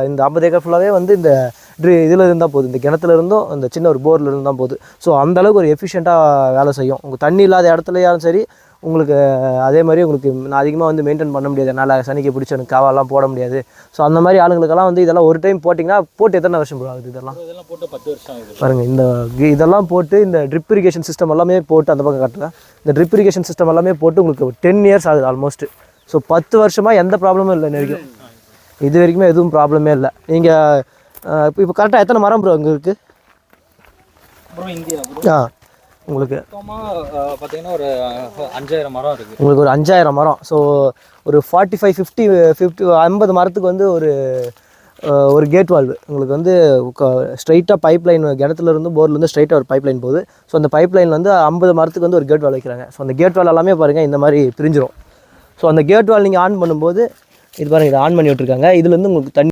இந்த 50 ஏக்கர் ஃபுல்லாகவே வந்து இந்த இதில் இருந்தால் போதும், இந்த கிணத்துல இருந்தும் அந்த சின்ன ஒரு போரில் இருந்தால் போதும். ஸோ அந்தளவுக்கு ஒரு எஃபிஷியண்ட்டாக வேலை செய்யும். உங்கள் தண்ணி இல்லாத இடத்துலையாலும் சரி, உங்களுக்கு அதே மாதிரி உங்களுக்கு நான் அதிகமாக வந்து மெயின்டைன் பண்ண முடியாது, என்னால் சனிக்கு பிடிச்சி எனக்கு காவாலாம் போட முடியாது. ஸோ அந்த மாதிரி ஆளுங்களுக்கெல்லாம் வந்து இதெல்லாம் ஒரு டைம் போட்டிங்கன்னா போட்டு எத்தனை வருஷம் ஆகுது இதெல்லாம் போட்டு 10 வருஷம் ஆகுது பாருங்கள். இதெல்லாம் போட்டு இந்த ட்ரிப் இரிகேஷன் சிஸ்டம் எல்லாமே போட்டு அந்த பக்கம் காட்டுறேன். இந்த ட்ரிப் இரிகேஷன் சிஸ்டம் எல்லாமே போட்டு உங்களுக்கு 10 இயர்ஸ் ஆகுது ஆல்மோஸ்ட். ஸோ 10 வருஷமாக எந்த ப்ராப்ளமும் இல்லை வரைக்கும். இது வரைக்குமே எதுவும் ப்ராப்ளமே இல்லை. நீங்கள் இப்போ கரெக்டாக எத்தனை மரம் ப்ரோ அங்கே இருக்குது? உங்களுக்கு பார்த்தீங்கன்னா ஒரு 5000 மரம் இருக்குது. உங்களுக்கு ஒரு 5000 மரம். ஸோ ஒரு 50 மரத்துக்கு வந்து ஒரு கேட் வால்வு உங்களுக்கு வந்து ஸ்ட்ரைட்டாக பைப் லைன் கிணத்துலேருந்து போர்லேருந்து ஸ்ட்ரைட்டாக ஒரு பைப் லைன் போகுது. ஸோ அந்த பைப் லைன் வந்து 50 மரத்துக்கு வந்து ஒரு கேட் வால் வைக்கிறாங்க. ஸோ அந்த கேட் வால் எல்லாமே பாருங்கள் இந்த மாதிரி பிரிஞ்சிடும். ஸோ அந்த கேட் வால் நீங்கள் ஆன் பண்ணும்போது இது பாருங்கள், இதை ஆன் பண்ணி விட்ருக்காங்க. இதுலேருந்து உங்களுக்கு தண்ணி